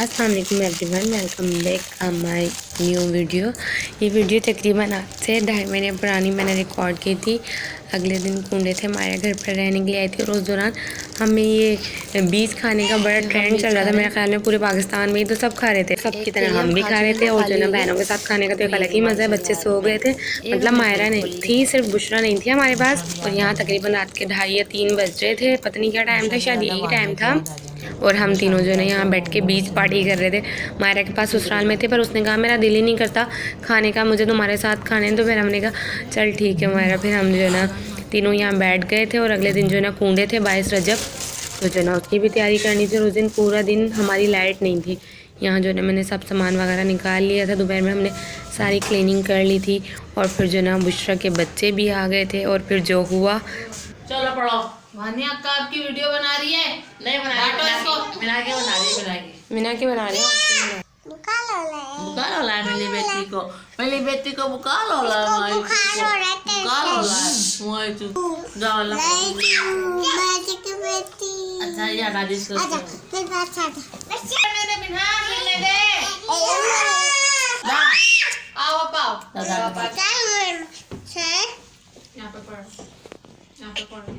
अस्सलाम वालेकुम everyone, welcome back my new video. ये वीडियो तकरीबन आज से 2.5 महीने पुरानी मैंने रिकॉर्ड की थी। अगले दिन कूंडे थे माया घर पर रहने के लिए आई थी और उस दौरान हमें ये बीज खाने का बड़ा ट्रेंड चल रहा था। मेरे ख्याल में पूरे पाकिस्तान में ही तो सब खा रहे थे, सब की तरह हम भी खा रहे थे। और जो ना बहनों के साथ खाने का तो एक अलग ही मज़ा है। बच्चे सो गए थे, मतलब मायरा नहीं थी, सिर्फ बुशरा नहीं थी हमारे पास। और यहाँ तकरीबन रात के 2:30 या 3 बज रहे थे, पता नहीं क्या टाइम था, शायद यही टाइम था। और हम तीनों जो है यहाँ बैठ के बीच पार्टी कर रहे थे। मायरा के पास ससुराल में थे, पर उसने कहा मेरा दिल ही नहीं करता खाने का, मुझे तुम्हारे साथ खाने। तो फिर हमने कहा चल ठीक है मायरा। फिर हम जो है ना तीनों यहाँ बैठ गए थे। और अगले दिन जो है ना कूंडे थे 22 रजब, तो जो है ना उसकी भी तैयारी करनी थी। और उस दिन पूरा दिन हमारी लाइट नहीं थी। यहाँ जो है ना मैंने सब सामान वगैरह निकाल लिया था। दोपहर में हमने सारी क्लीनिंग कर ली थी। और फिर जो ना बुशरा के बच्चे भी आ गए थे। और फिर जो हुआ, चलो पढ़ो। वानिया अक्का आपकी वीडियो बना रही है? नहीं बना रही, मिना के बना रही है। मिना के बना रही है। बुखार हो रहा है मेरी बेटी को बुखार हो रहा है। बुखार हो रहा है जाओ ला। अच्छा ये राजेश को मेरे बिना मिलने दे। आओ पाओ यहाँ पे पढ़ो, यहाँ पे पढ़ो।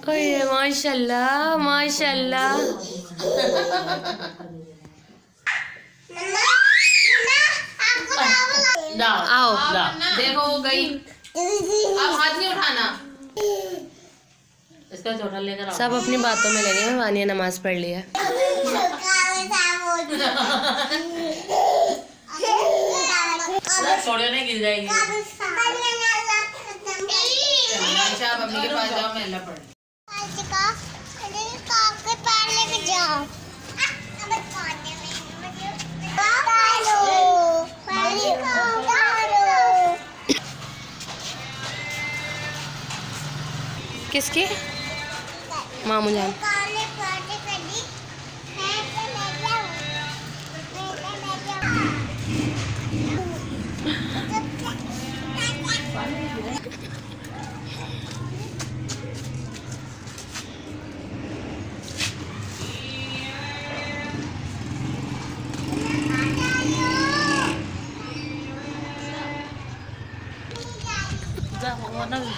ओए माशाल्लाह माशाल्लाह। आओ देखो वो गई, अब हाथ नहीं उठाना। इसका छोटा लेकर सब अपनी बातों में लगे हैं। वानिया नमाज पढ़ लिया। छोड़ो नहीं गिर जाएगी। आप अपने के पास जाओ, मैं अल्लाह पढ़। किसकी? मामू जान।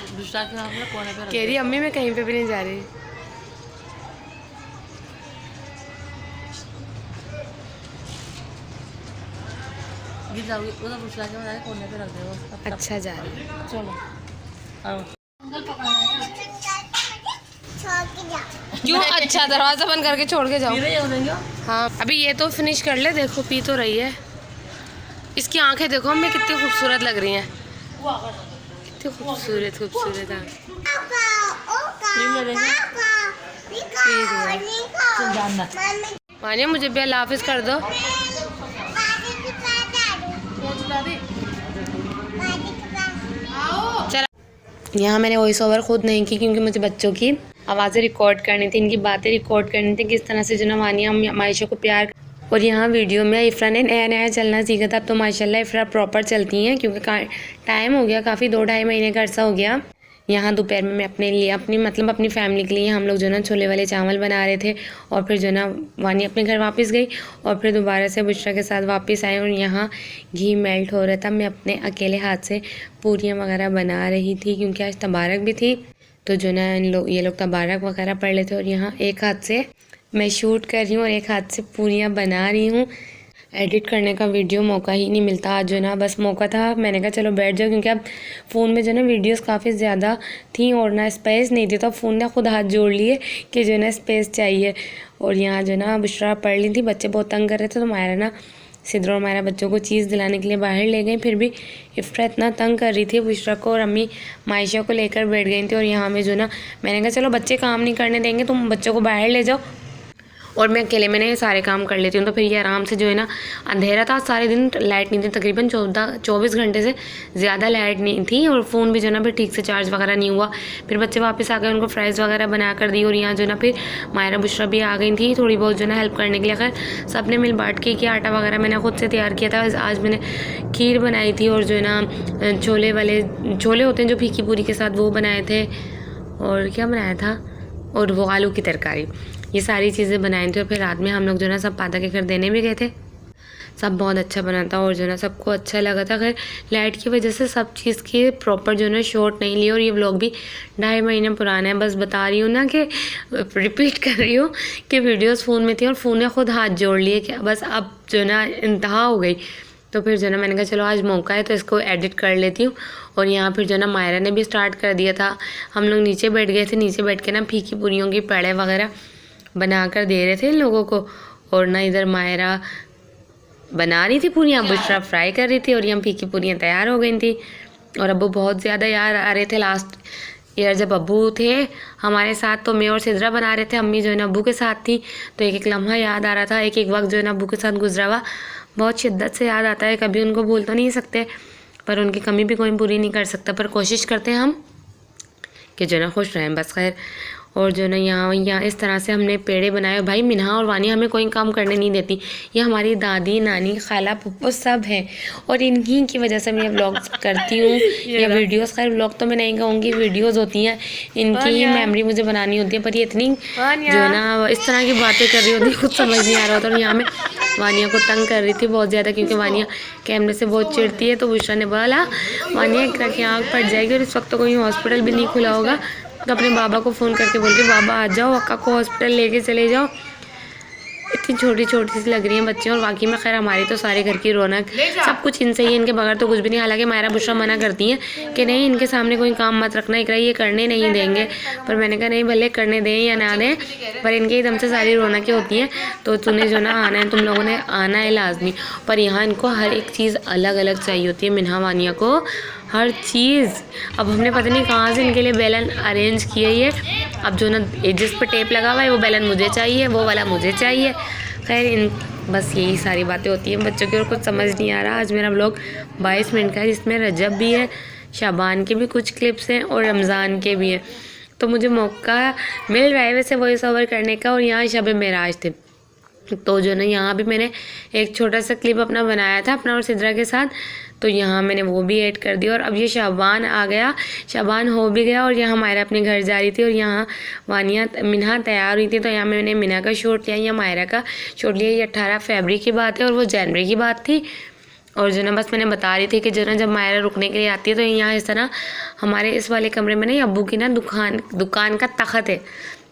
दूसरा के हाथ में कोने पे कह रही अम्मी मैं कहीं पे भी नहीं जा रही। गिर जाओगी, वो तो दूसरा के हाथ कोने पे रख दे। अच्छा जा रही। चलो आओ। क्यों? अच्छा दरवाजा बंद करके छोड़ के जाओ। हाँ अभी ये तो फिनिश कर ले। देखो पी तो रही है। इसकी आंखें देखो हमें कितनी खूबसूरत लग रही हैं, कितनी खूबसूरत खूबसूरत है। मानिया मुझे भी अल्लाह हाफिज कर दो। चल यहाँ मैंने वॉइस ओवर खुद नहीं की क्योंकि मुझे बच्चों की आवाज़ें रिकॉर्ड करनी थी, इनकी बातें रिकॉर्ड करनी थी, किस तरह से जो ना वानिया मायशा को प्यार। और यहाँ वीडियो में इफ़रा ने नया नया चलना सीखा था। अब तो माशाल्लाह इफ़रा प्रॉपर चलती हैं क्योंकि टाइम हो गया काफ़ी, 2-2.5 महीने का अर्सा हो गया। यहाँ दोपहर में मैं अपने लिए अपनी फैमिली के लिए हम लोग जो ना छोले वाले चावल बना रहे थे। और फिर जो ना वानी अपने घर वापस गई और फिर दोबारा से बुशरा के साथ वापस आए। और यहाँ घी मेल्ट हो रहा था। मैं अपने अकेले हाथ से पूरियाँ वगैरह बना रही थी क्योंकि आज तबारक भी थी। तो जो ना ये लोग तबारक वगैरह पढ़ लेते। और यहाँ एक हाथ से मैं शूट कर रही हूँ और एक हाथ से पूरियाँ बना रही हूँ। एडिट करने का वीडियो मौका ही नहीं मिलता। आज जो ना बस मौका था, मैंने कहा चलो बैठ जाओ क्योंकि अब फ़ोन में जो ना वीडियोस काफ़ी ज़्यादा थी और ना स्पेस नहीं थी। तो फ़ोन ने खुद हाथ जोड़ लिए कि जो ना स्पेस चाहिए। और यहाँ जो ना बुशरा पढ़ ली थी, बच्चे बहुत तंग कर रहे थे। तो मायरा ना सिद्र और मायरा बच्चों को चीज़ दिलाने के लिए बाहर ले गए। फिर भी इफ़रा इतना तंग कर रही थी बुशरा को, और अम्मी मायशा को लेकर बैठ गई थी। और यहाँ में जो ना मैंने कहा चलो बच्चे काम नहीं करने देंगे, तुम बच्चों को बाहर ले जाओ और मैं अकेले में ये सारे काम कर लेती हूँ। तो फिर ये आराम से जो है ना, अंधेरा था सारे दिन, लाइट नहीं थी, तकरीबन 24 घंटे से ज़्यादा लाइट नहीं थी। और फ़ोन भी जो ना फिर ठीक से चार्ज वगैरह नहीं हुआ। फिर बच्चे वापस आ गए, उनको फ्राइज़ वगैरह बना कर दी। और यहाँ जो ना फिर मायरा बुशरा भी आ गई थी थोड़ी बहुत जो ना हेल्प करने के लिए। खैर सब ने मिल बांट के किया। आटा वगैरह मैंने खुद से तैयार किया था। आज मैंने खीर बनाई थी और जो है ना छोले वाले छोले होते हैं जो फीकी पूरी के साथ, वो बनाए थे। और क्या बनाया था, और वो आलू की तरकारी। ये सारी चीज़ें बनाई थी। और फिर रात में हम लोग जो है ना सब पादा के घर देने भी गए थे। सब बहुत अच्छा बना था और जो है ना सबको अच्छा लगा था। खैर लाइट की वजह से सब चीज़ की प्रॉपर जो है ना शॉट नहीं ली। और ये व्लॉग भी 2.5 महीने पुराना है। बस बता रही हूँ ना कि रिपीट कर रही हूँ कि वीडियोस फ़ोन में थी और फ़ोन ने खुद हाथ जोड़ लिए कि बस अब जो है ना इंतहा हो गई। तो फिर जो है ना मैंने कहा चलो आज मौका है तो इसको एडिट कर लेती हूँ। और यहाँ फिर जो है ना मायरा ने भी स्टार्ट कर दिया था। हम लोग नीचे बैठ गए थे, नीचे बैठ के ना फीकी पूरियों की पेड़े वगैरह बना कर दे रहे थे इन लोगों को। और ना इधर मायरा बना रही थी पूरियाँ, बुशरा फ्राई कर रही थी और यहाँ फीकी पूरियाँ तैयार हो गई थी। और अब्बू बहुत ज़्यादा याद आ रहे थे। लास्ट ईयर जब अब्बू थे हमारे साथ तो मैं और सिद्रा बना रहे थे, अम्मी जो है ना अब्बू के साथ थी। तो एक एक लम्हा याद आ रहा था, एक एक वक्त जो है ना अब्बू के साथ गुजरा हुआ बहुत शिद्दत से याद आता है। कभी उनको भूल तो नहीं सकते पर उनकी कमी भी कोई पूरी नहीं कर सकता, पर कोशिश करते हैं हम कि जो है ना खुश रहें बस। खैर और जो है ना यहाँ इस तरह से हमने पेड़े बनाए। भाई मिन्हा और वानिया हमें कोई काम करने नहीं देती। ये हमारी दादी, नानी, खाला, पुप्पो सब हैं और इन्हीं की वजह से मैं व्लॉग्स करती हूँ या वीडियोस। खैर व्लॉग तो मैं नहीं कहूँगी, वीडियोस होती हैं, इनकी ही मेमोरी मुझे बनानी होती है। पर ये इतनी जो है ना इस तरह की बातें कर रही होती कुछ समझ नहीं आ रहा होता। और यहाँ मैं वानिया को तंग कर रही थी बहुत ज़्यादा क्योंकि वानिया कैमरे से बहुत चिढ़ती है। तो बुशरा ने बोला वानिया एक तरह की आँख फट जाएगी और इस वक्त तो कोई हॉस्पिटल भी नहीं खुला होगा। तो अपने बाबा को फ़ोन करके बोलती बाबा आ जाओ, अक्का को हॉस्पिटल लेके चले जाओ। इतनी छोटी छोटी सी लग रही हैं बच्चे। और बाकी में खैर हमारी तो सारे घर की रौनक सब कुछ इनसे ही, इनके बगैर तो कुछ भी नहीं। हालांकि मायरा बुशरा मना करती हैं कि नहीं इनके सामने कोई काम मत रखना, इकरा ये करने नहीं देंगे। पर मैंने कहा नहीं भले करने दें या ना दें पर इनके एकदम से सारी रौनकें होती हैं। तो तूने जो ना आना है, तुम लोगों ने आना है लाजमी। पर यहाँ इनको हर एक चीज़ अलग अलग चाहिए होती है, मिन्हा वानिया को हर चीज़। अब हमने पता नहीं कहाँ से इनके लिए बेलन अरेंज किया ही है। अब जो ना जिस पर टेप लगा हुआ है वो बेलन मुझे चाहिए, वो वाला मुझे चाहिए। खैर इन बस यही सारी बातें होती हैं बच्चों की और कुछ समझ नहीं आ रहा। आज मेरा व्लॉग 22 मिनट का है जिसमें रजब भी है, शाबान के भी कुछ क्लिप्स हैं और रमज़ान के भी हैं। तो मुझे मौका मिल रहा है वैसे वॉइस ओवर करने का। और यहाँ शब मेराज थे तो जो ना यहाँ भी मैंने एक छोटा सा क्लिप अपना बनाया था अपना और सिद्रा के साथ। तो यहाँ मैंने वो भी ऐड कर दिया। और अब ये शाबान आ गया, शाबान हो भी गया और यहाँ मायरा अपने घर जा रही थी और यहाँ वानिया मिन्हा तैयार हुई थी। तो यहाँ मैंने मिन्हा का शॉट लिया या मायरा का शॉट लिया। ये 18 फरवरी की बात है और वो जनवरी की बात थी। और जो ना बस मैंने बता रही थी कि जो ना जब मायरा रुकने के लिए आती है तो यहाँ इस तरह हमारे इस वाले कमरे में ना अब्बू की ना दुकान का तख़त है।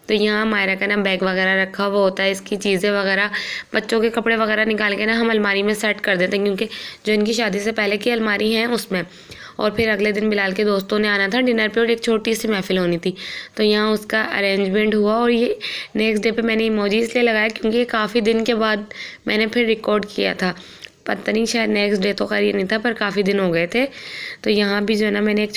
तो यहाँ मायरा का ना बैग वगैरह रखा हुआ होता है, इसकी चीज़ें वगैरह बच्चों के कपड़े वगैरह निकाल के ना हम अलमारी में सेट कर देते हैं क्योंकि जो इनकी शादी से पहले की अलमारी है उसमें। और फिर अगले दिन बिलाल के दोस्तों ने आना था डिनर पे और एक छोटी सी महफिल होनी थी। तो यहाँ उसका अरेंजमेंट हुआ। और ये नेक्स्ट डे पे मैंने इमोजी इसलिए लगाया क्योंकि काफ़ी दिन के बाद मैंने फिर रिकॉर्ड किया था। पता नहीं शायद नेक्स्ट डे तो खैर ये नहीं था पर काफ़ी दिन हो गए थे। तो यहाँ भी जो है ना मैंने एक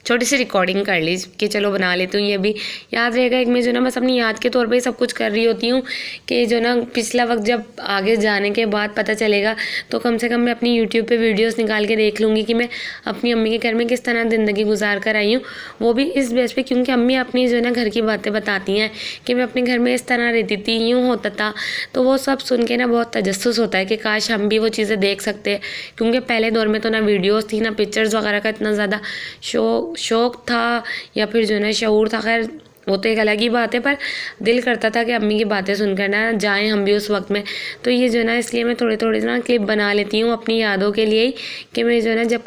छोटी सी रिकॉर्डिंग कर ली कि चलो बना लेती हूँ। ये भी याद रहेगा एक मैं जो ना बस अपनी याद के तौर पे सब कुछ कर रही होती हूँ कि जो ना पिछला वक्त जब आगे जाने के बाद पता चलेगा तो कम से कम मैं अपनी यूट्यूब पे वीडियोस निकाल के देख लूँगी कि मैं अपनी अम्मी के घर में किस तरह ज़िंदगी गुजार कर आई हूँ। वो भी इस बेस पे क्योंकि अम्मी अपनी जो है ना घर की बातें बताती हैं कि मैं अपने घर में इस तरह रहती थी, यूँ होता था। तो वो सब सुन के ना बहुत तजस्सुस होता है कि काश हम भी वो चीज़ें देख सकते। क्योंकि पहले दौर में तो ना वीडियोज़ थी ना पिक्चर्स वगैरह का इतना ज़्यादा शौक़ था या फिर जो है ना शऊर था। खैर वो तो एक अलग ही बात है पर दिल करता था कि अम्मी की बातें सुनकर ना जाएं हम भी उस वक्त में। तो ये जो है ना इसलिए मैं थोड़े थोड़े ना क्लिप बना लेती हूँ अपनी यादों के लिए ही कि मैं जो है ना जब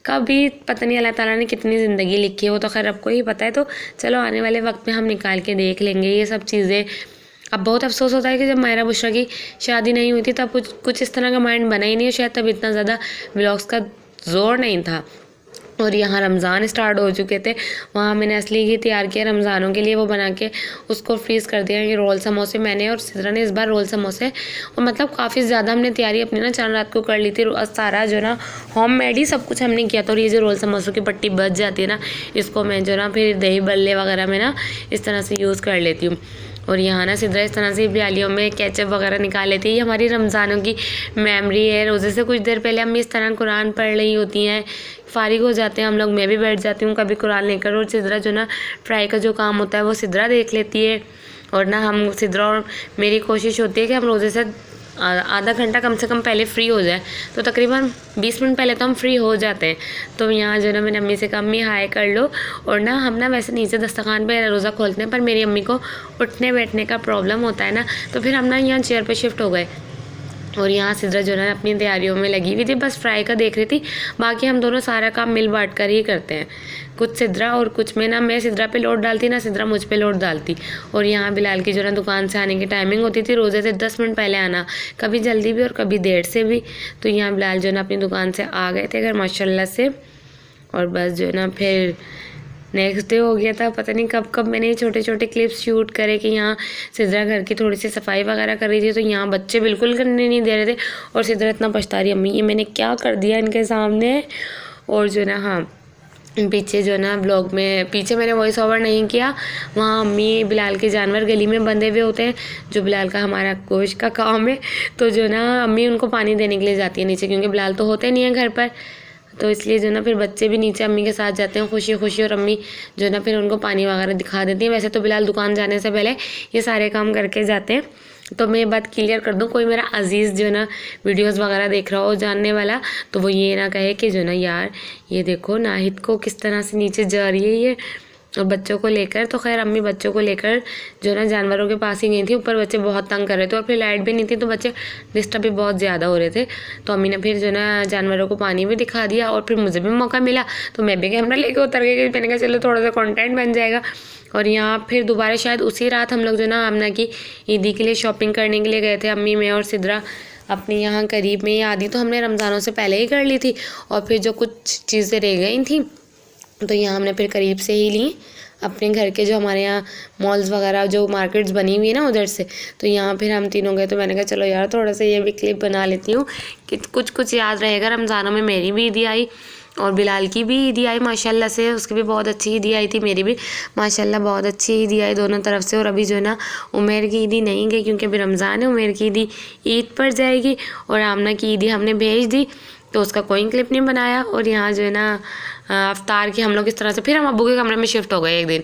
कभी पता नहीं अल्लाह ताला ने कितनी ज़िंदगी लिखी है वो तो खैर आपको ही पता है। तो चलो आने वाले वक्त में हम निकाल के देख लेंगे ये सब चीज़ें। अब बहुत अफसोस होता है कि जब मायरा बुशरा की शादी नहीं हुई थी तब कुछ इस तरह का माइंड बना ही नहीं, शायद तब इतना ज़्यादा व्लॉग्स का जोर नहीं था। और यहाँ रमज़ान स्टार्ट हो चुके थे, वहाँ मैंने असली घी तैयार किया रमज़ानों के लिए, वो बना के उसको फ्रीज़ कर दिया। ये रोल समोसे मैंने और सिद्रा ने इस बार रोल समोसे और मतलब काफ़ी ज़्यादा हमने तैयारी अपनी ना चांद रात को कर ली थी। सारा जो ना होममेड ही सब कुछ हमने किया था। और ये जो रोल समोसों की पट्टी बच जाती है ना इसको मैं जो ना फिर दही बल्ले वगैरह में ना इस तरह से यूज़ कर लेती हूँ। और यहाँ ना सिद्रा इस तरह से प्यालियों में केचप वगैरह निकाल लेती है। ये हमारी रमज़ानों की मेमोरी है। रोज़े से कुछ देर पहले हम इस तरह कुरान पढ़ रही होती हैं, फारिग हो जाते हैं हम लोग, मैं भी बैठ जाती हूँ कभी कुरान लेकर। और सिद्रा जो ना फ्राई का जो काम होता है वो सिद्रा देख लेती है। और ना हम सिद्रा और मेरी कोशिश होती है कि हम रोज़े से आधा घंटा कम से कम पहले फ्री हो जाए, तो तकरीबन 20 मिनट पहले तो हम फ्री हो जाते हैं। तो यहाँ जो है ना मैंने अम्मी से कहा अम्मी हाय कर लो, और ना हम ना वैसे नीचे दस्तरखान पे रोज़ा खोलते हैं, पर मेरी अम्मी को उठने बैठने का प्रॉब्लम होता है ना, तो फिर हम ना यहाँ चेयर पे शिफ्ट हो गए। और यहाँ सिद्रा जो है अपनी तैयारियों में लगी हुई थी, बस फ्राई का देख रही थी। बाकी हम दोनों सारा काम मिल बांट कर ही करते हैं, कुछ सिद्रा और कुछ मैं। ना मैं सिद्रा पे लोड डालती, ना सिद्रा मुझ पे लोड डालती। और यहाँ बिलाल की जो है दुकान से आने की टाइमिंग होती थी, रोज़े से 10 मिनट पहले आना, कभी जल्दी भी और कभी देर से भी। तो यहाँ बिलाल जो है अपनी दुकान से आ गए थे घर माशाल्लाह से। और बस जो है ना फिर नेक्स्ट डे हो गया था। पता नहीं कब कब मैंने छोटे छोटे क्लिप्स शूट करे कि यहाँ सिद्रा घर की थोड़ी सी सफाई वगैरह कर रही थी, तो यहाँ बच्चे बिल्कुल करने नहीं दे रहे थे। और सिद्रा इतना पछता रही अम्मी ये मैंने क्या कर दिया इनके सामने। और जो ना हाँ पीछे जो ना ब्लॉग में पीछे मैंने वॉइस ओवर नहीं किया, वहाँ अम्मी बिलाल के जानवर गली में बंधे हुए होते हैं, जो बिलाल का हमारा गोश्त का काम है। तो जो ना अम्मी उनको पानी देने के लिए जाती है नीचे, क्योंकि बिलाल तो होते नहीं है घर पर, तो इसलिए जो ना फिर बच्चे भी नीचे अम्मी के साथ जाते हैं खुशी खुशी। और अम्मी जो ना फिर उनको पानी वगैरह दिखा देती हैं। वैसे तो बिलाल दुकान जाने से पहले ये सारे काम करके जाते हैं। तो मैं ये बात क्लियर कर दूँ, कोई मेरा अजीज़ जो ना वीडियोस वगैरह देख रहा हो जानने वाला, तो वो ये ना कहे कि जो ना यार ये देखो नाहिद को किस तरह से नीचे जा रही है ये, और बच्चों को लेकर। तो खैर अम्मी बच्चों को लेकर जो ना जानवरों के पास ही गई थी। ऊपर बच्चे बहुत तंग कर रहे थे और फिर लाइट भी नहीं थी, तो बच्चे डिस्टर्ब भी बहुत ज़्यादा हो रहे थे। तो अम्मी ने फिर जो ना जानवरों को पानी भी दिखा दिया, और फिर मुझे भी मौका मिला तो मैं भी कैमरा लेके उतर गई। मैंने कहा चलो थोड़ा सा कंटेंट बन जाएगा। और यहाँ फिर दोबारा शायद उसी रात हम लोग जो ना आमना की ईदी के लिए शॉपिंग करने के लिए गए थे, अम्मी मैं और सिद्रा। अपने यहाँ करीब में ही आदि तो हमने रमज़ानों से पहले ही कर ली थी, और फिर जो कुछ चीज़ें रह गई थी तो यहाँ हमने फिर करीब से ही ली, अपने घर के जो हमारे यहाँ मॉल्स वगैरह जो मार्केट्स बनी हुई है ना उधर से। तो यहाँ फिर हम तीनों गए, तो मैंने कहा चलो यार थोड़ा सा ये भी क्लिप बना लेती हूँ कि कुछ कुछ याद रहेगा। रमज़ानों में मेरी भी ईदी आई और बिलाल की भी ईदी आई माशाल्लाह से, उसकी भी बहुत अच्छी ईदी आई थी, मेरी भी माशाल्लाह बहुत अच्छी ईदी आई दोनों तरफ से। और अभी जो है ना उमेर की ईदी नहीं गई, क्योंकि अभी रमज़ान है, उमेर की ईदी ईद पर जाएगी। और आमना की ईदी हमने भेज दी, तो उसका कोई क्लिप नहीं बनाया। और यहाँ जो है ना अफ्तार की हम लोग इस तरह से फिर हम अब्बू के कमरे में शिफ्ट हो गए।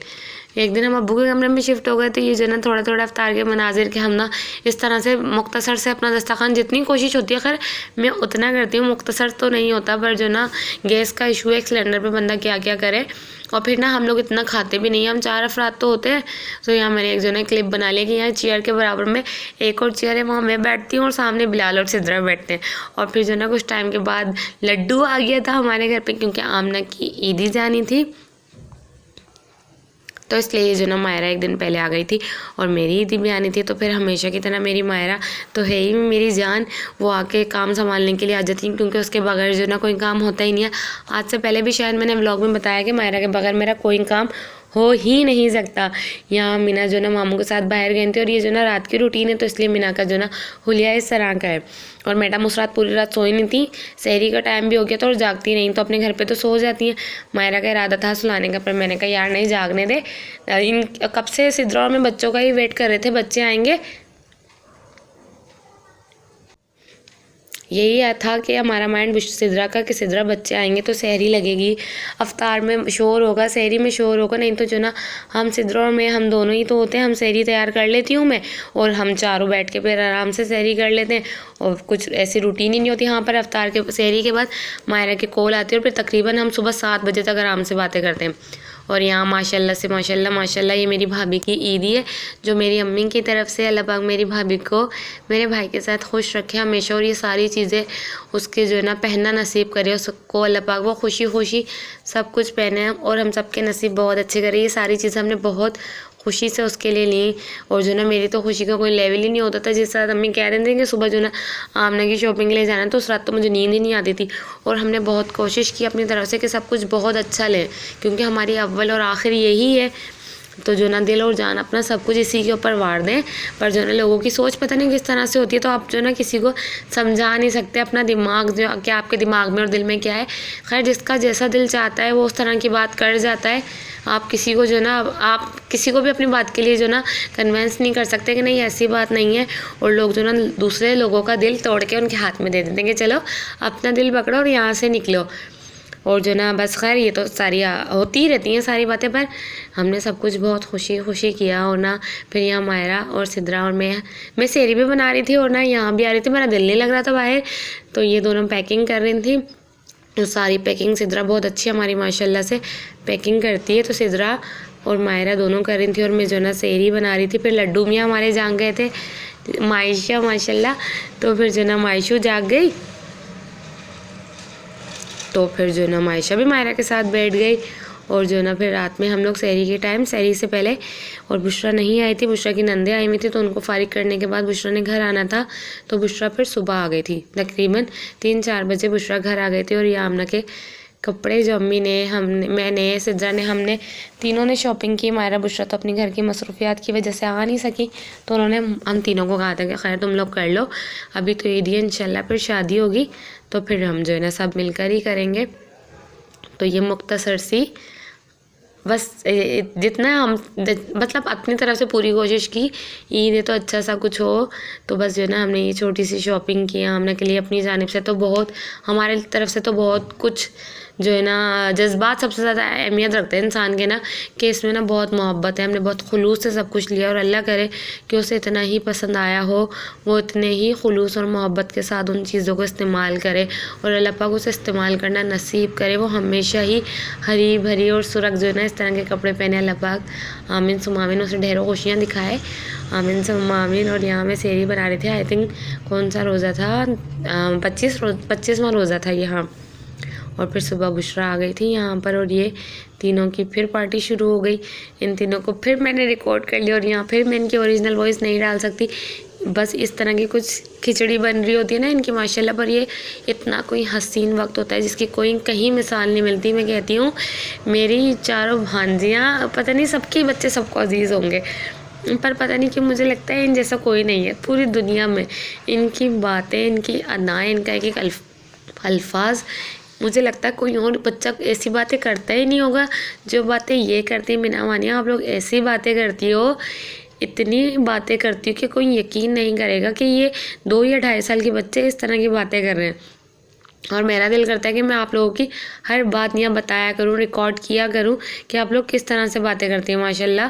एक दिन हम अब्बू के कमरे में शिफ्ट हो गए, तो ये जो है ना थोड़ा थोड़ा अफ्तार के मनाजिर के हम ना इस तरह से मुख्तसर से अपना दस्तरखान, जितनी कोशिश होती है खैर मैं उतना करती हूँ, मुख्तसर तो नहीं होता, पर जो ना गैस का इशू है, एक सिलेंडर पे बंदा क्या क्या करे। और फिर ना हम लोग इतना खाते भी नहीं, हम 4 अफराद तो होते हैं। तो यहाँ मैंने एक जो ना क्लिप बना लिया कि यहाँ चेयर के बराबर में एक और चेयर है, वहाँ मैं बैठती हूँ और सामने बिलाल और सिद्रा बैठते हैं। और फिर जो ना कुछ टाइम के बाद लड्डू आ गया था हमारे घर पे, क्योंकि आमना की ईदी जानी थी, तो इसलिए जो ना मायरा एक दिन पहले आ गई थी और मेरी ईदी भी आनी थी। तो फिर हमेशा की तरह मेरी मायरा तो है ही मेरी जान, वो आके काम संभालने के लिए आ जाती है, क्योंकि उसके बगैर जो ना कोई काम होता ही नहीं है। आज से पहले भी शायद मैंने व्लॉग में बताया कि मायरा के बगैर मेरा कोई काम हो ही नहीं सकता। यहाँ मीना जो ना मामू के साथ बाहर गए थे, और ये जो ना रात की रूटीन है, तो इसलिए मीना का जो ना हुलिया इस तरह का है। और मैडम उस रात पूरी रात सोई नहीं थी, सहरी का टाइम भी हो गया था और जागती नहीं, तो अपने घर पे तो सो जाती हैं। मायरा का इरादा था सुलाने का, पर मैंने कहा यार नहीं जागने दे, इन कब से सिद्रा और मैं बच्चों का ही वेट कर रहे थे, बच्चे आएंगे। यही था कि हमारा माइंड सिद्रा का कि सिद्रा बच्चे आएंगे तो सहरी लगेगी, अफ्तार में शोर होगा, सहरी में शोर होगा, नहीं तो जो ना हम सिद्रा और मैं हम दोनों ही तो होते हैं। हम सहरी तैयार कर लेती हूँ मैं, और हम चारों बैठ के फिर आराम से सहरी कर लेते हैं, और कुछ ऐसी रूटीन ही नहीं होती। यहाँ पर अफ्तार के सहरी के बाद मायरा के कॉल आती है, और फिर तकरीबन हम सुबह 7 बजे तक आराम से बातें करते हैं। और यहाँ माशाल्लाह से माशाल्लाह ये मेरी भाभी की ईदी है, जो मेरी अम्मी की तरफ से। अल्लाह पाक मेरी भाभी को मेरे भाई के साथ खुश रखे हमेशा, और ये सारी चीज़ें उसके जो है ना पहनना नसीब करे उसको, अल्लाह पाक वो खुशी खुशी सब कुछ पहने, और हम सबके नसीब बहुत अच्छे करे। ये सारी चीज़ें हमने बहुत खुशी से उसके लिए ली। और जो ना मेरी तो खुशी का कोई लेवल ही नहीं होता था। जिस रात अम्मी कह रहे थे कि सुबह जो ना आमना की शॉपिंग के लिए जाना, तो उस रात तो मुझे नींद ही नहीं आती थी। और हमने बहुत कोशिश की अपनी तरफ से कि सब कुछ बहुत अच्छा लें, क्योंकि हमारी अव्वल और आखिर यही है। तो जो ना दिल और जान अपना सब कुछ इसी के ऊपर वार दें। पर जो ना लोगों की सोच पता नहीं किस तरह से होती है, तो आप जो ना किसी को समझा नहीं सकते अपना दिमाग जो क्या आपके दिमाग में और दिल में क्या है। खैर जिसका जैसा दिल चाहता है वो उस तरह की बात कर जाता है। आप किसी को जो ना आप किसी को भी अपनी बात के लिए जो ना कन्वेंस नहीं कर सकते कि नहीं ऐसी बात नहीं है। और लोग जो ना दूसरे लोगों का दिल तोड़ के उनके हाथ में दे देते हैं कि चलो अपना दिल पकड़ो और यहाँ से निकलो। और जो ना बस खैर ये तो सारी होती ही रहती हैं सारी बातें, पर हमने सब कुछ बहुत खुशी खुशी किया। और ना फिर यहाँ मायरा और सिद्रा और मैं सेरी भी बना रही थी और ना यहाँ भी आ रही थी, मेरा दिल नहीं लग रहा था बाहर, तो ये दोनों पैकिंग कर रही थी। तो सारी पैकिंग सिद्रा बहुत अच्छी हमारी माशाल्लाह से पैकिंग करती है, तो सिद्रा और मायरा दोनों कर रही थी और मैं जो ना सेरी बना रही थी। फिर लड्डू मियाँ हमारे जाग गए थे, मायशा माशाल्लाह, तो फिर जो ना मायशू जाग गई, तो फिर जो ना मायशा भी मायरा के साथ बैठ गई। और जो ना फिर रात में हम लोग सहरी के टाइम, सहरी से पहले, और बुशरा नहीं आई थी, बुशरा की नंदे आई हुई थी, तो उनको फारिग करने के बाद बुशरा ने घर आना था, तो बुशरा फिर सुबह आ गई थी, तकरीबन 3-4 बजे बुशरा घर आ गई थी। और यामना के कपड़े जो अम्मी ने, मैंने, सिद्रा ने, हमने तीनों ने शॉपिंग की। मायरा बुशरा तो अपनी घर की मसरूफियात की वजह से आ नहीं सकी, तो उन्होंने हम तीनों को कहा था कि खैर तुम लोग कर लो, अभी तो ईद है, इंशाल्लाह फिर शादी होगी तो फिर हम जो है ना सब मिलकर ही करेंगे। तो ये मुख्तसर सी बस जितना हम मतलब अपनी तरफ से पूरी कोशिश की, ईद है तो अच्छा सा कुछ हो, तो बस जो है ना हमने ये छोटी सी शॉपिंग की हमने के लिए अपनी जानिब से, तो बहुत हमारे तरफ से तो बहुत कुछ जो है ना जज्बात सबसे ज़्यादा अहमियत रखते हैं इंसान के ना, कि इसमें ना बहुत मोहब्बत है, हमने बहुत खुलूस से सब कुछ लिया और अल्लाह करे कि उसे इतना ही पसंद आया हो, वो इतने ही खुलूस और मोहब्बत के साथ उन चीज़ों को इस्तेमाल करे और अल्लाह पाक उसे इस्तेमाल करना नसीब करे, वो हमेशा ही हरी भरी और सुरख जो है ना इस तरह के कपड़े पहने अल्लाह पाक, आमीन सुमामीन, उसे ढेरों खुशियाँ दिखाए, आमीन सुमामीन। और यहाँ मैं सेरी बना रही थी, आई थिंक कौन सा रोज़ा था, 25वां रोज़ा था यहाँ। और फिर सुबह बुशरा आ गई थी यहाँ पर और ये तीनों की फिर पार्टी शुरू हो गई। इन तीनों को फिर मैंने रिकॉर्ड कर लिया और यहाँ फिर मैं इनकी ओरिजिनल वॉइस नहीं डाल सकती, बस इस तरह की कुछ खिचड़ी बन रही होती है ना इनकी माशाल्लाह, पर ये इतना कोई हसीन वक्त होता है जिसकी कोई कहीं मिसाल नहीं मिलती। मैं कहती हूँ मेरी चारों भांजियाँ, पता नहीं सबके बच्चे सबको अजीज़ होंगे, पर पता नहीं कि मुझे लगता है इन जैसा कोई नहीं है पूरी दुनिया में। इनकी बातें, इनकी अदाएँ, इनका एक अल्फाज, मुझे लगता है कोई और बच्चा ऐसी बातें करता ही नहीं होगा जो बातें ये करती है। मीना मानिया आप लोग ऐसी बातें करती हो, इतनी बातें करती हो कि कोई यकीन नहीं करेगा कि ये 2 या 2.5 साल के बच्चे इस तरह की बातें कर रहे हैं। और मेरा दिल करता है कि मैं आप लोगों की हर बात यहाँ बताया करूँ, रिकॉर्ड किया करूँ कि आप लोग किस तरह से बातें करती हैं माशाल्लाह,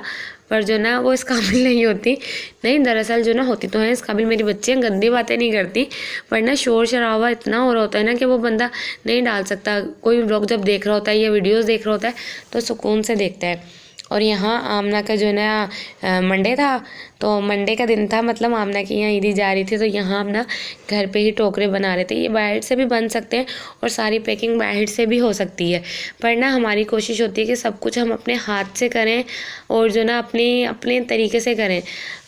पर जो ना वो इस काबिल नहीं होती। नहीं, दरअसल जो ना होती तो है इस काबिल, मेरी बच्चियाँ गंदी बातें नहीं करती, पर ना शोर शराबा इतना हो रहा होता है ना कि वो बंदा नहीं डाल सकता। कोई व्लॉग जब देख रहा होता है या वीडियोज़ देख रहा होता है तो सुकून से देखता है। और यहाँ आमना का जो है ना मंडे था, तो मंडे का दिन था, मतलब आमना की यहाँ ईदी जा रही थी, तो यहाँ हम ना घर पे ही टोकरे बना रहे थे। ये बाहर से भी बन सकते हैं और सारी पैकिंग बाहर से भी हो सकती है, पर ना हमारी कोशिश होती है कि सब कुछ हम अपने हाथ से करें और जो ना अपने तरीके से करें।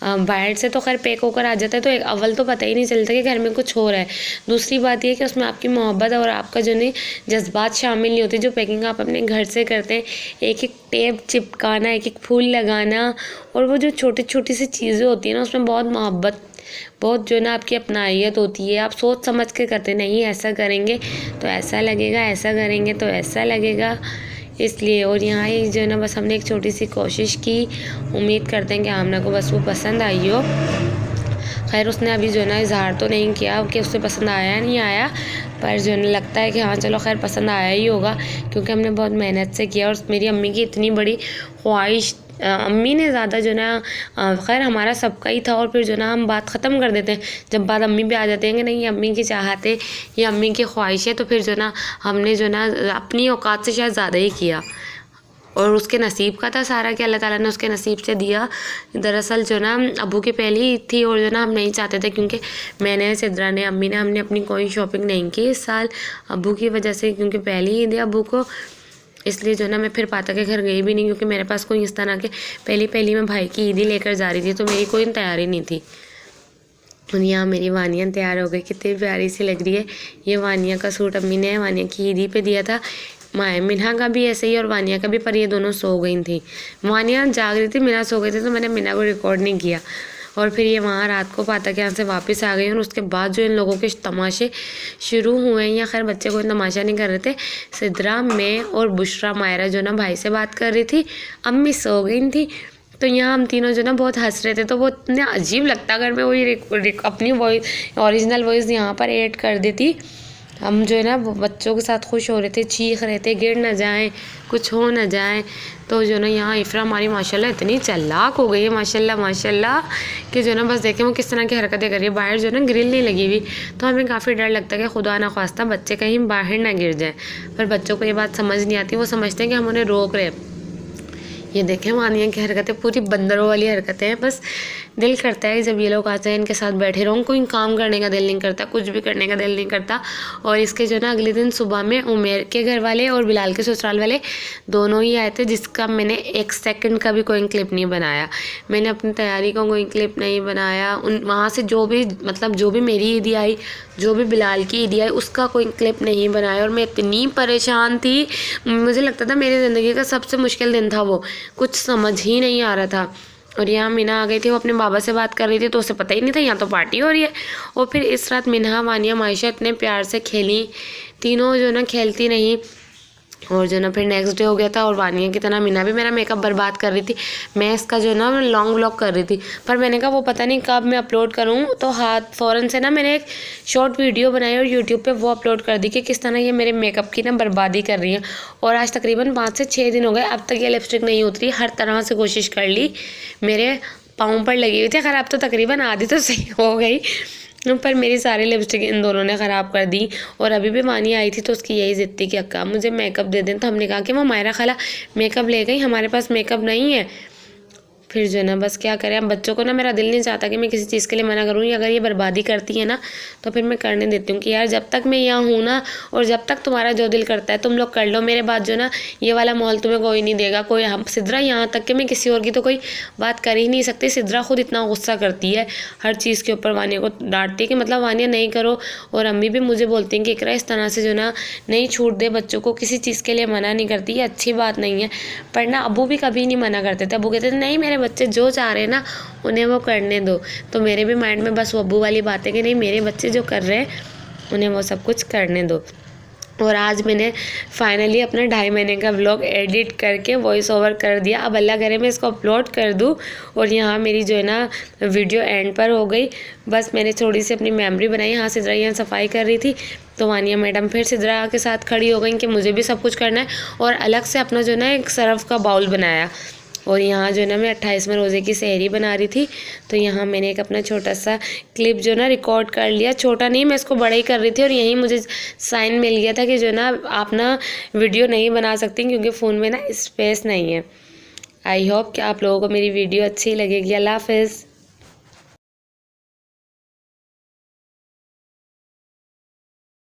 बाहर से तो खैर पैक होकर आ जाता है, तो एक अव्वल तो पता ही नहीं चलता कि घर में कुछ हो रहा है, दूसरी बात ये कि उसमें आपकी मोहब्बत और आपका जो नहीं जज्बात शामिल नहीं होते। जो पैकिंग आप अपने घर से करते हैं, एक एक टेप चिपकाना, एक एक फूल लगाना, और वो जो छोटी छोटी सी चीज़ें होती हैं ना उसमें बहुत मोहब्बत, बहुत जो ना आपकी अपनाइयत होती है। आप सोच समझ के करते, नहीं ऐसा करेंगे तो ऐसा लगेगा, ऐसा करेंगे तो ऐसा लगेगा, इसलिए। और यहाँ ये जो है ना बस हमने एक छोटी सी कोशिश की, उम्मीद करते हैं कि आमना को बस वो पसंद आई हो। खैर उसने अभी जो है ना इजहार तो नहीं किया कि उसे पसंद आया नहीं आया, पर जो है लगता है कि हाँ चलो खैर पसंद आया ही होगा, क्योंकि हमने बहुत मेहनत से किया। और मेरी अम्मी की इतनी बड़ी ख्वाहिश, अम्मी ने ज़्यादा जो ना, खैर हमारा सबका ही था, और फिर जो ना हम बात ख़त्म कर देते हैं जब बात अम्मी पे आ जाते हैं कि नहीं अम्मी की चाहत है, ये अम्मी की ख्वाहिश है, तो फिर जो ना हमने जो ना अपनी औकात से शायद ज़्यादा ही किया। और उसके नसीब का था सारा कि अल्लाह ताला ने उसके नसीब से दिया। दरअसल जो ना अबू की पहली ईद थी और जो ना हम नहीं चाहते थे, क्योंकि मैंने, सिद्रा ने, अम्मी ने, हमने अपनी कोई शॉपिंग नहीं की इस साल अबू की वजह से, क्योंकि पहली ईद है अबू को, इसलिए जो ना मैं फिर पाता के घर गई भी नहीं, क्योंकि मेरे पास कोई इस तरह के पहली मैं भाई की ईदी लेकर जा रही थी, तो मेरी कोई तैयारी नहीं थी। और यहाँ मेरी वानिया तैयार हो गई, कितनी प्यारी सी लग रही है। ये वानिया का सूट अम्मी ने वानिया की ईदी पे दिया था, मिन्हा का भी ऐसे ही और वानिया का भी, पर ये दोनों सो गई थी। वानिया जाग रही थी, मिन्हा सो गई थी, तो मैंने मिन्हा को रिकॉर्ड नहीं किया। और फिर ये वहाँ रात को पाता के यहाँ से वापस आ गई, और उसके बाद जो इन लोगों के तमाशे शुरू हुए, या खैर बच्चे कोई तमाशा नहीं कर रहे थे। सिद्रा, मैं और बुशरा, मायरा जो ना भाई से बात कर रही थी, अम्मी सो गई थी, तो यहाँ हम तीनों जो ना बहुत हंस रहे थे। तो वो इतना अजीब लगता अगर मैं वही अपनी वॉइस, ओरिजिनल वॉइस यहाँ पर ऐड कर देती, हम जो है ना वो बच्चों के साथ खुश हो रहे थे, चीख रहे थे गिर ना जाएं, कुछ हो ना जाए। तो जो ना यहाँ इफ़रा हमारी माशाल्लाह इतनी चालाक हो गई है माशाल्लाह माशाल्लाह कि जो ना बस देखें वो किस तरह की हरकतें कर रही है। बाहर जो ना ग्रिल नहीं लगी हुई, तो हमें काफ़ी डर लगता है कि खुदा ना ख्वास्ता बच्चे कहीं बाहर ना गिर जाएँ, पर बच्चों को ये बात समझ नहीं आती। वो समझते हैं कि हम उन्हें रोक रहे हैं। ये देखें वानिया की हरकतें पूरी बंदरों वाली हरकतें हैं। बस दिल करता है जब ये लोग आते हैं इनके साथ बैठे रहूँ, कोई काम करने का दिल नहीं करता, कुछ भी करने का दिल नहीं करता। और इसके जो ना अगले दिन सुबह में उमेर के घर वाले और बिलाल के ससुराल वाले दोनों ही आए थे, जिसका मैंने 1 सेकंड का भी कोई क्लिप नहीं बनाया। मैंने अपनी तैयारी का कोई क्लिप नहीं बनाया। उन वहाँ से जो भी मतलब जो भी मेरी ईदी आई, जो भी बिलाल की ईदी आई, उसका कोई क्लिप नहीं बनाया। और मैं इतनी परेशान थी, मुझे लगता था मेरी ज़िंदगी का सबसे मुश्किल दिन था वो, कुछ समझ ही नहीं आ रहा था। और यहाँ मीना आ गई थी, वो अपने बाबा से बात कर रही थी, तो उसे पता ही नहीं था यहाँ तो पार्टी हो रही है। और फिर इस रात मिन्हा वानिया मायशा इतने प्यार से खेली, तीनों जो ना खेलती रहीं। और जो ना फिर नेक्स्ट डे हो गया था, और वानिया की तरह मीना भी मेरा मेकअप बर्बाद कर रही थी। मैं इसका जो ना लॉन्ग व्लॉग कर रही थी, पर मैंने कहा वो पता नहीं कब मैं अपलोड करूँ, तो हाथ फ़ौरन से ना मैंने एक शॉर्ट वीडियो बनाई और यूट्यूब पे वो अपलोड कर दी कि किस तरह ये मेरे मेकअप की ना बर्बादी कर रही है। और आज तकरीबन 5 से 6 दिन हो गए, अब तक ये लिपस्टिक नहीं उतरी। हर तरह से कोशिश कर ली, मेरे पाँव पर लगी हुई थी। खैर अब तो तकरीबन आधी तो सही हो गई, पर मेरी सारी लिपस्टिक इन दोनों ने ख़राब कर दी। और अभी भी वानिया आई थी तो उसकी यही ज़िद थी कि अक्का मुझे मेकअप दे दें। तो हमने कहा कि वो मायरा खाला मेकअप ले गई, हमारे पास मेकअप नहीं है। फिर जो है ना बस क्या करें, अब बच्चों को ना मेरा दिल नहीं चाहता कि मैं किसी चीज़ के लिए मना करूँ। अगर ये बर्बादी करती है ना तो फिर मैं करने देती हूँ कि यार जब तक मैं यहाँ हूँ ना, और जब तक तुम्हारा जो दिल करता है तुम लोग कर लो, मेरे बाद जो ना ये वाला माहौल तुम्हें कोई नहीं देगा। कोई हम सिद्रा यहाँ तक कि मैं किसी और की तो कोई बात कर ही नहीं सकती। सिद्रा खुद इतना गुस्सा करती है हर चीज़ के ऊपर, वानिया को डांटती है कि मतलब वानिया नहीं करो। और अम्मी भी मुझे बोलती हैं कि इकरा इस तरह से जो ना नहीं छूट दे, बच्चों को किसी चीज़ के लिए मना नहीं करती, ये अच्छी बात नहीं है। पर ना अबू भी कभी नहीं मना करते थे। अबू कहते थे नहीं मेरे बच्चे जो चाह रहे हैं ना उन्हें वो करने दो। तो मेरे भी माइंड में बस वो अब्बू वाली बात है कि नहीं मेरे बच्चे जो कर रहे हैं उन्हें वो सब कुछ करने दो। और आज मैंने फाइनली अपना 2.5 महीने का व्लॉग एडिट करके वॉइस ओवर कर दिया। अब अल्लाह करे मैं इसको अपलोड कर दूँ। और यहाँ मेरी जो है ना वीडियो एंड पर हो गई। बस मैंने थोड़ी सी अपनी मेमोरी बनाई। यहाँ सिद्रा यहाँ सफाई कर रही थी, तो वानिया मैडम फिर सिद्रा के साथ खड़ी हो गई कि मुझे भी सब कुछ करना है। और अलग से अपना जो ना एक सरफ का बाउल बनाया। और यहाँ जो है ना मैं 28वें रोज़े की सहरी बना रही थी, तो यहाँ मैंने एक अपना छोटा सा क्लिप जो ना रिकॉर्ड कर लिया। छोटा नहीं, मैं इसको बड़ा ही कर रही थी। और यहीं मुझे साइन मिल गया था कि जो ना आप ना वीडियो नहीं बना सकती क्योंकि फ़ोन में ना स्पेस नहीं है। आई होप कि आप लोगों को मेरी वीडियो अच्छी लगेगी। अल्लाह हाफ़िज़।